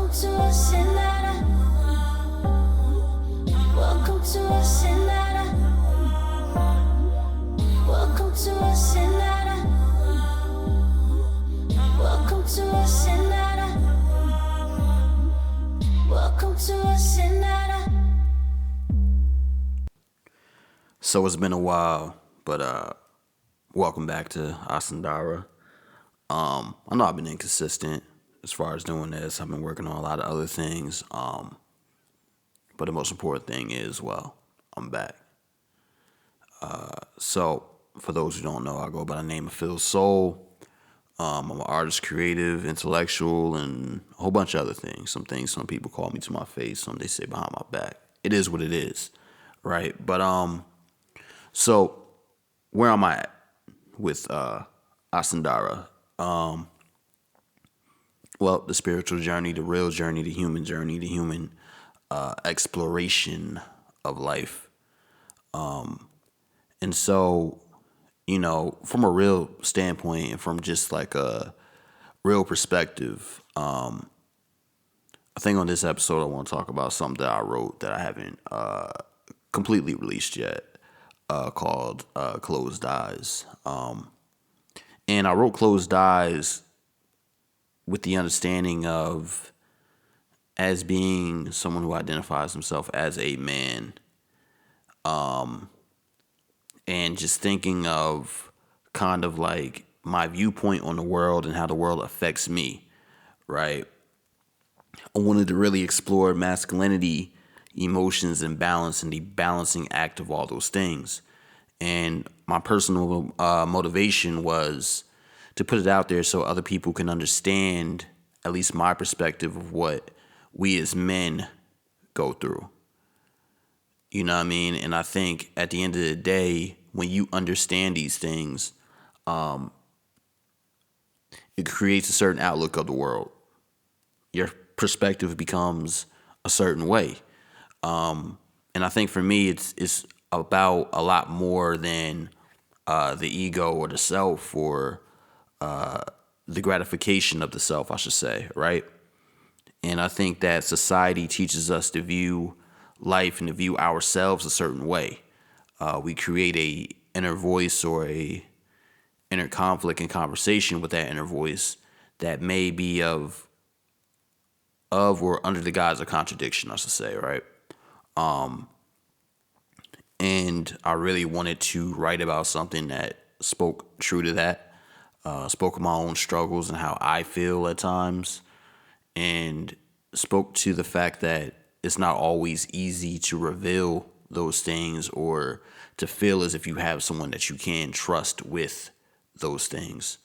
Welcome to ASCENDARA. Welcome to ASCENDARA. Welcome to ASCENDARA. Welcome to ASCENDARA. Welcome to ASCENDARA. So it's been a while, but welcome back to ASCENDARA. I know I've been inconsistent as far as doing this. I've been working on a lot of other things. But the most important thing is, well, I'm back. So for those who don't know, I go by the name of FEELSOUL. I'm an artist, creative, intellectual, and a whole bunch of other things. Some things some people call me to my face, some they say behind my back. It is what it is, right? But so where am I at with ASCENDARA? Well, the spiritual journey, the real journey, the human exploration of life. And so, from a real standpoint and from just like a real perspective, I think on this episode I want to talk about something that I wrote that I haven't completely released yet, called Closed Eyes. And I wrote Closed Eyes with the understanding of, as being someone who identifies himself as a man, and just thinking of kind of like my viewpoint on the world and how the world affects me, right? I wanted to really explore masculinity, emotions, and balance, and the balancing act of all those things. And my personal motivation was to put it out there so other people can understand at least my perspective of what we as men go through. You know what I mean? And I think at the end of the day, when you understand these things, it creates a certain outlook of the world. Your perspective becomes a certain way. And I think for me, it's about a lot more than the ego or the self, or the gratification of the self, I should say, right? And I think that society teaches us to view life and to view ourselves a certain way. We create a inner voice or a inner conflict and conversation with that inner voice that may be of or under the guise of contradiction, I should say, right? And I really wanted to write about something that spoke true to that, spoke of my own struggles and how I feel at times, and spoke to the fact that it's not always easy to reveal those things or to feel as if you have someone that you can trust with those things.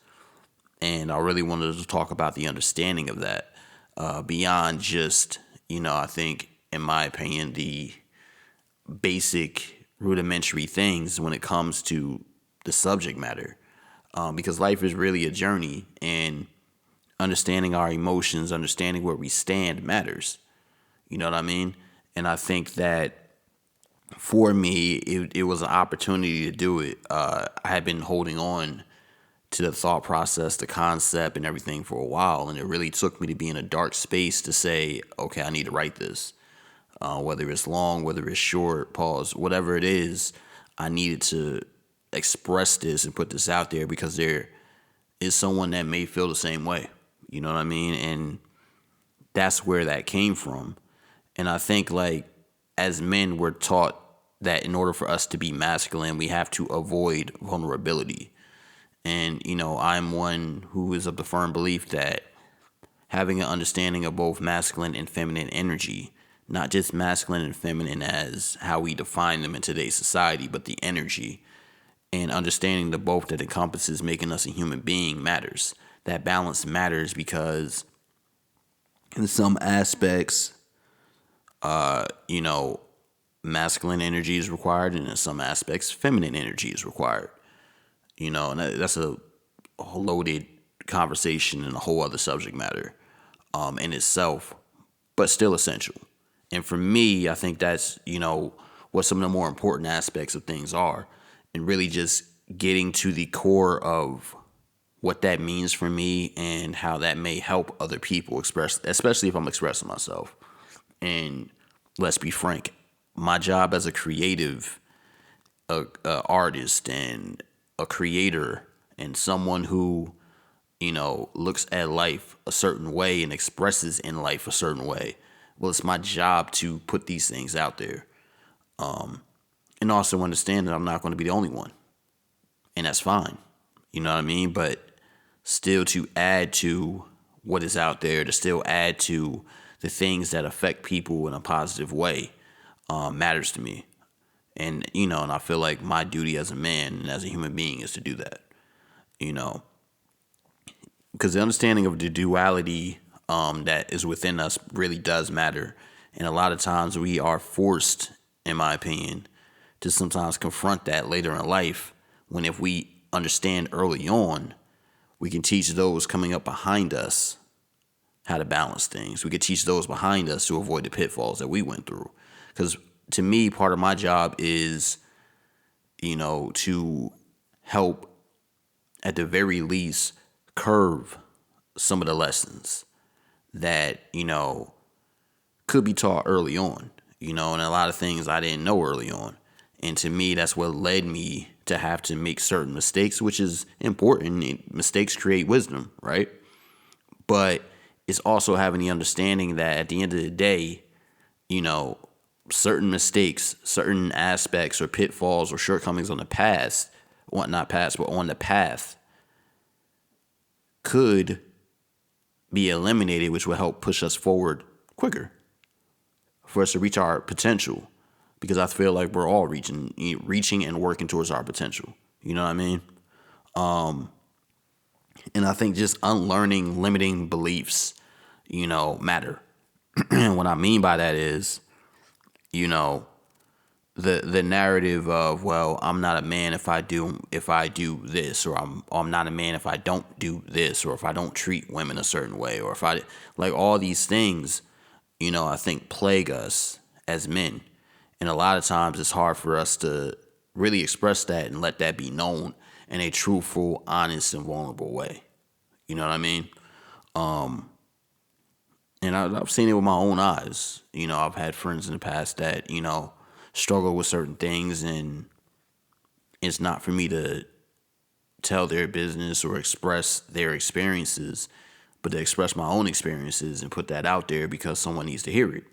And I really wanted to talk about the understanding of that, beyond just, I think, in my opinion, the basic rudimentary things when it comes to the subject matter. Because life is really a journey, and understanding our emotions, understanding where we stand matters. You know what I mean? And I think that for me, it was an opportunity to do it. I had been holding on to the thought process, the concept, and everything for a while, and it really took me to be in a dark space to say, okay, I need to write this. Whether it's long, whether it's short, pause, whatever it is, I needed to express this and put this out there because there is someone that may feel the same way. You know what I mean? And that's where that came from. And I think, like, as men, we're taught that in order for us to be masculine, we have to avoid vulnerability. And, I'm one who is of the firm belief that having an understanding of both masculine and feminine energy, not just masculine and feminine as how we define them in today's society, but the energy, and understanding the both that encompasses making us a human being matters. That balance matters because in some aspects, masculine energy is required, and in some aspects, feminine energy is required. And that's a loaded conversation and a whole other subject matter in itself, but still essential. And for me, I think that's, what some of the more important aspects of things are, and really just getting to the core of what that means for me and how that may help other people express, especially if I'm expressing myself. And let's be frank, my job as a creative, a artist, and a creator, and someone who looks at life a certain way and expresses in life a certain way. Well, it's my job to put these things out there, and also understand that I'm not going to be the only one, and that's fine. You know what I mean? But still, to add to what is out there, to still add to the things that affect people in a positive way, matters to me. And and I feel like my duty as a man and as a human being is to do that. You know, because the understanding of the duality that is within us really does matter. And a lot of times we are forced, in my opinion, to sometimes confront that later in life, when if we understand early on, we can teach those coming up behind us how to balance things. We could teach those behind us to avoid the pitfalls that we went through. Because to me, part of my job is, to help, at the very least, curve some of the lessons that, could be taught early on, and a lot of things I didn't know early on. And to me, that's what led me to have to make certain mistakes, which is important. Mistakes create wisdom, right? But it's also having the understanding that at the end of the day, certain mistakes, certain aspects or pitfalls or shortcomings on the past, well, not past, but on the path, could be eliminated, which will help push us forward quicker for us to reach our potential. Because I feel like we're all reaching and working towards our potential. You know what I mean? And I think just unlearning limiting beliefs, matter. And what I mean by that is, the narrative of, well, I'm not a man if I do this, or I'm not a man if I don't do this, or if I don't treat women a certain way, or if I like all these things, I think plague us as men. And a lot of times it's hard for us to really express that and let that be known in a truthful, honest, and vulnerable way. You know what I mean? And I've seen it with my own eyes. I've had friends in the past that, struggle with certain things, and it's not for me to tell their business or express their experiences, but to express my own experiences and put that out there because someone needs to hear it.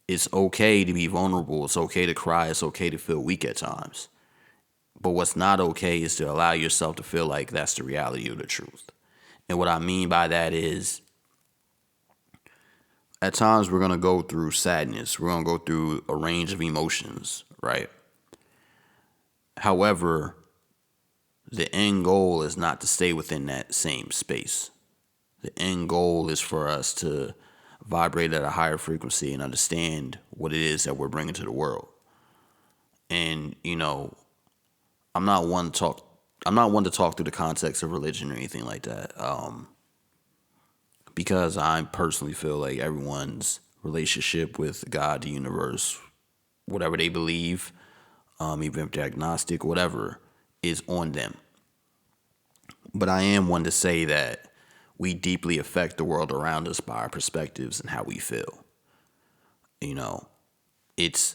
It's okay to be vulnerable. It's okay to cry. It's okay to feel weak at times. But what's not okay is to allow yourself to feel like that's the reality of the truth. And what I mean by that is, at times we're going to go through sadness. We're going to go through a range of emotions, right? However, the end goal is not to stay within that same space. The end goal is for us to vibrate at a higher frequency and understand what it is that we're bringing to the world. And, I'm not one to talk through the context of religion or anything like that. Because I personally feel like everyone's relationship with God, the universe, whatever they believe, even if they're agnostic, whatever, is on them. But I am one to say that we deeply affect the world around us by our perspectives and how we feel. It's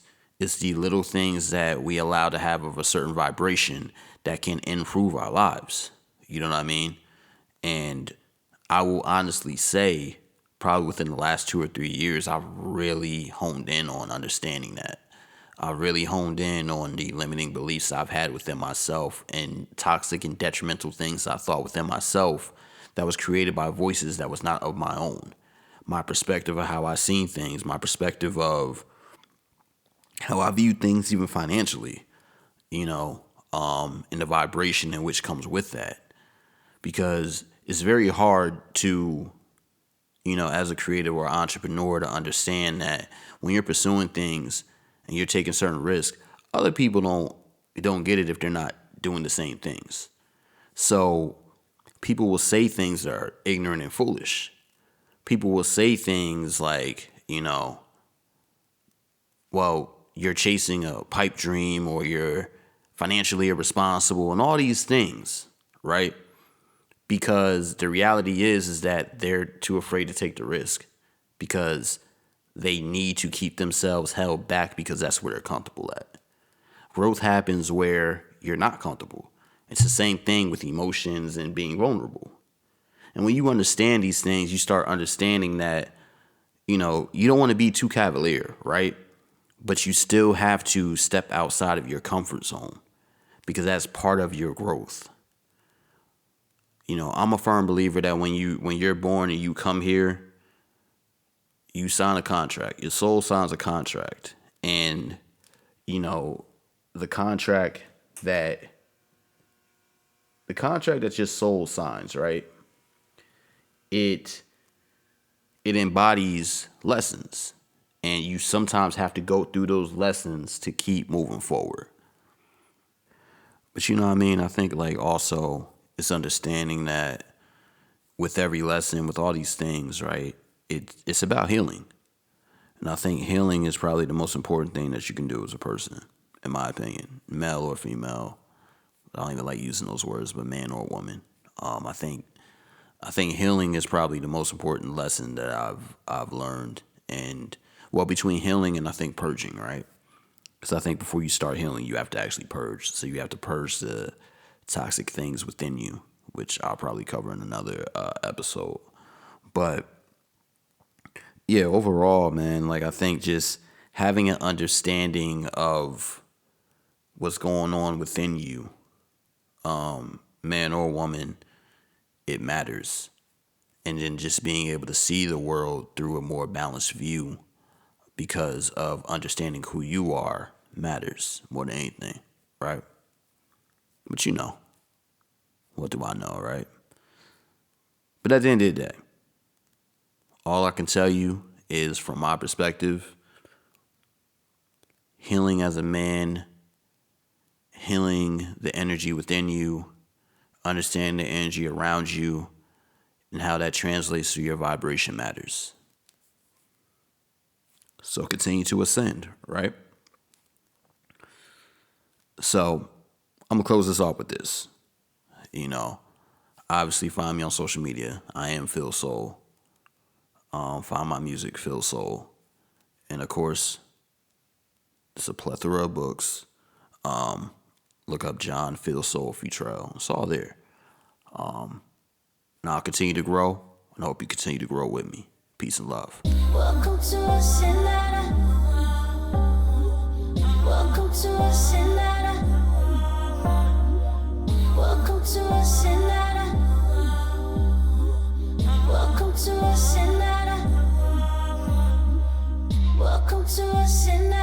the little things that we allow to have of a certain vibration that can improve our lives. You know what I mean? And I will honestly say, probably within the last 2 or 3 years, I've really honed in on understanding that. I've really honed in on the limiting beliefs I've had within myself and toxic and detrimental things I thought within myself that was created by voices that was not of my own. My perspective of how I seen things, my perspective of how I view things even financially, and the vibration in which comes with that. Because it's very hard to, as a creative or entrepreneur, to understand that when you're pursuing things and you're taking certain risks, other people don't get it if they're not doing the same things. So people will say things that are ignorant and foolish. People will say things like, well, you're chasing a pipe dream, or you're financially irresponsible, and all these things, right? because the reality is that they're too afraid to take the risk because they need to keep themselves held back because that's where they're comfortable at. Growth happens where you're not comfortable. It's the same thing with emotions and being vulnerable. And when you understand these things, you start understanding that, you don't want to be too cavalier, right? But you still have to step outside of your comfort zone because that's part of your growth. I'm a firm believer that when you're born and you come here, you sign a contract. Your soul signs a contract. And, the contract that your soul signs, right? It embodies lessons. And you sometimes have to go through those lessons to keep moving forward. But you know what I mean? I think also it's understanding that with every lesson, with all these things, right? It's about healing. And I think healing is probably the most important thing that you can do as a person, in my opinion, male or female. I don't even like using those words, but man or woman. I think healing is probably the most important lesson that I've learned. And between healing and I think purging, right? Because I think before you start healing, you have to actually purge. So you have to purge the toxic things within you, which I'll probably cover in another episode. But yeah, overall, man, I think just having an understanding of what's going on within you, man or woman, it matters. And then just being able to see the world through a more balanced view because of understanding who you are matters more than anything, right? But what do I know, right? But at the end of the day, all I can tell you is from my perspective, healing as a man, healing the energy within you, understanding the energy around you, and how that translates to your vibration matters. So continue to ascend, right? So I'm going to close this off with this. Obviously find me on social media. I am FEELSOUL. Find my music, FEELSOUL. And of course, there's a plethora of books. Look up John FEELSOUL Futrell. It's all there. Now I'll continue to grow, and I hope you continue to grow with me. Peace and love. Welcome to ASCENDARA. Welcome to ASCENDARA. Welcome to ASCENDARA. Welcome to ASCENDARA. Welcome to ASCENDARA.